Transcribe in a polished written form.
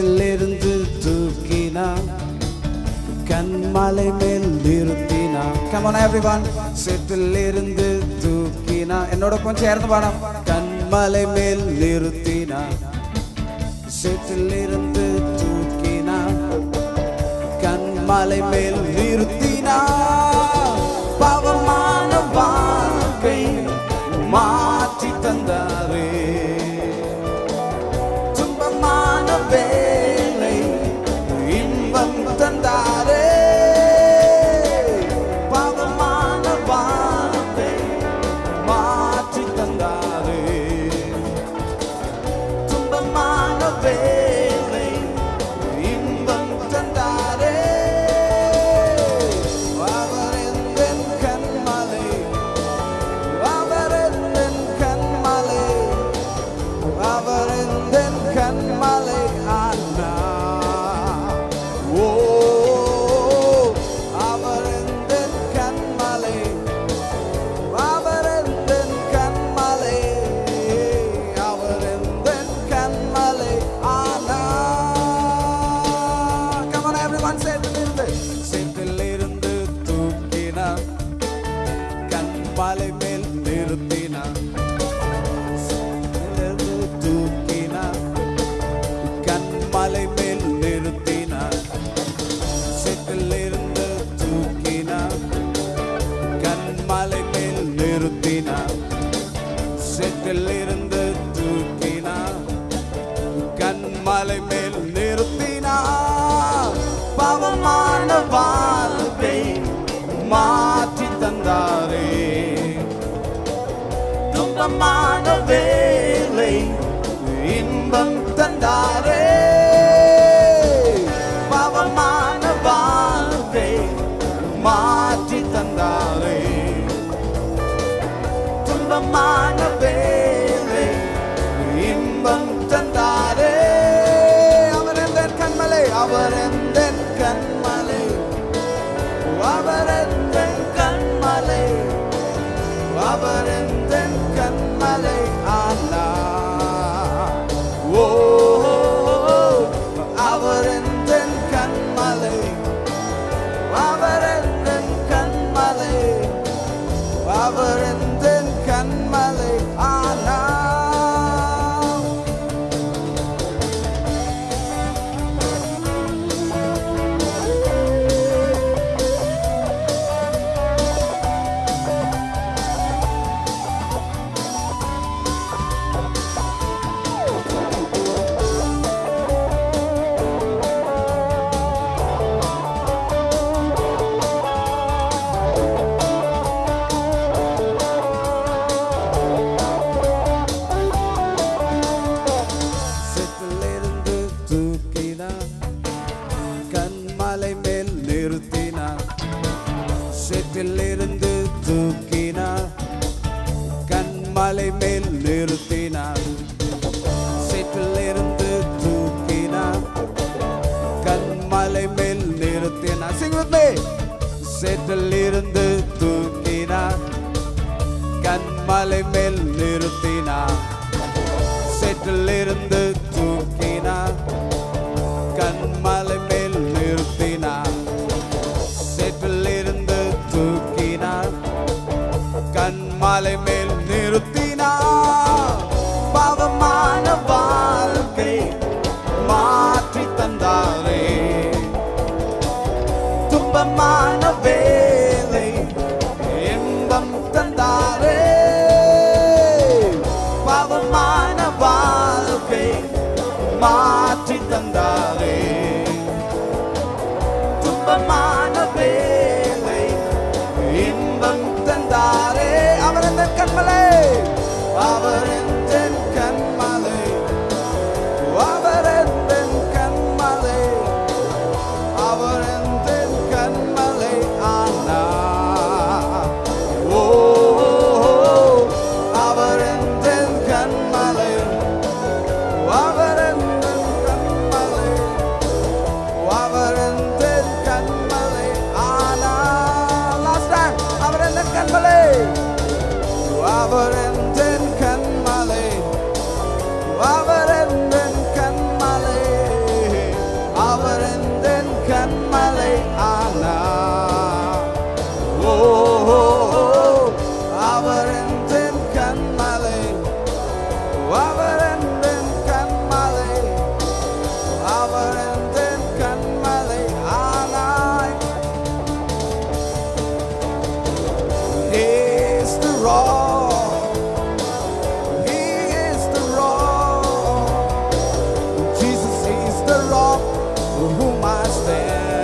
சேற்றிலிருந்து தூக்கினார், கன்மலை மேல் நிறுத்தினார். Come on everyone. சேற்றிலிருந்து தூக்கினார். என்னோட கொஞ்சம் சேர்ந்து பாடம். கன்மலை மேல் நிறுத்தினார், சேற்றிலிருந்து தூக்கினார், கன்மலை மேல் நிறுத்தினார். பாவமான வாழ்க்கை மாற்றி தந்தாரே, துன்பமான வேலை இன்பம் தந்தாரே. பாவமான வாழ்க்கை மாற்றி தந்தாரே, துன்பமான வேலை இன்பம் தந்தாரே. அவர் எந்தன் கன்மலை, அவர் எந்தன் கன்மலை, அவர் எந்தன் கன்மலை ஆனார். ஓ அவர் எந்தன் கன்மலை, அவர் எந்தன் கன்மலை, அவர் எந்தன் கன்மலை ஆனார். Come on everyone, சேற்றிலிருந்து தூக்கினார், கன்மலை மேல் நிறுத்தினார், சேற்றிலிருந்து தூக்கினார், கன்மலை மேல் நிறுத்தினார், சேற்றிலிருந்து தூக்கினார், கன்மலை மேல் நிறுத்தினார், சேற்றிலிருந்து தூக்கினார், கன்மலை மேல் நிறுத்தினார். பாவமான வாழ்க்கை மாற்றி தந்தாரே, துன்பமான வேலை இன்பம் தந்தாரே. பாவமான வாழ்க்கை மாற்றி தந்தாரே, துன்பமான வேலை இன்பம் தந்தாரே. அவர் எந்தன் கன்மலை, அவர் எந்தன் கன்மலை, அவர் எந்தன் கன்மலை, அவர் எந்தன் கன்மலை ஆனார். ஓ அவர் எந்தன் கன்மலை, அவர் எந்தன் கன்மலை, அவர் எந்தன் கன்மலை ஆனார். சேற்றிலிருந்து தூக்கினார், கன்மலை மேல் நிறுத்தினார், சேற்றிலிருந்து தூக்கினார், கன்மலை மேல் நிறுத்தினார், சேற்றிலிருந்து தூக்கினார், கன்மலை மேல் நிறுத்தினார். Sing with me. சேற்றிலிருந்து தூக்கினார், கன்மலை மேல் நிறுத்தினார், சேற்றிலிருந்து தூக்கினார், கன்மலை மேல் நிறுத்தினார், சேற்றிலிருந்து தூக்கினார், கன்மலை மேல் நிறுத்தினார். பாவமான வாழ்க்கை மாற்றி தந்தாரே, துன்பமான வேலை இன்பம் தந்தாரே. பாவமான வாழ்க்கை மாற்றி தந்தாரே, துன்பமான வேலை இன்பம் தந்தாரே. அவர் எந்தன் கன்மலை, அவர் எந்தன் கன்மலை, அவர் எந்தன் கன்மலை, அவர் எந்தன் கன்மலை ஆனார். ஓ அவர் எந்தன் கன்மலை, அவர் எந்தன் கன்மலை, for whom I stand.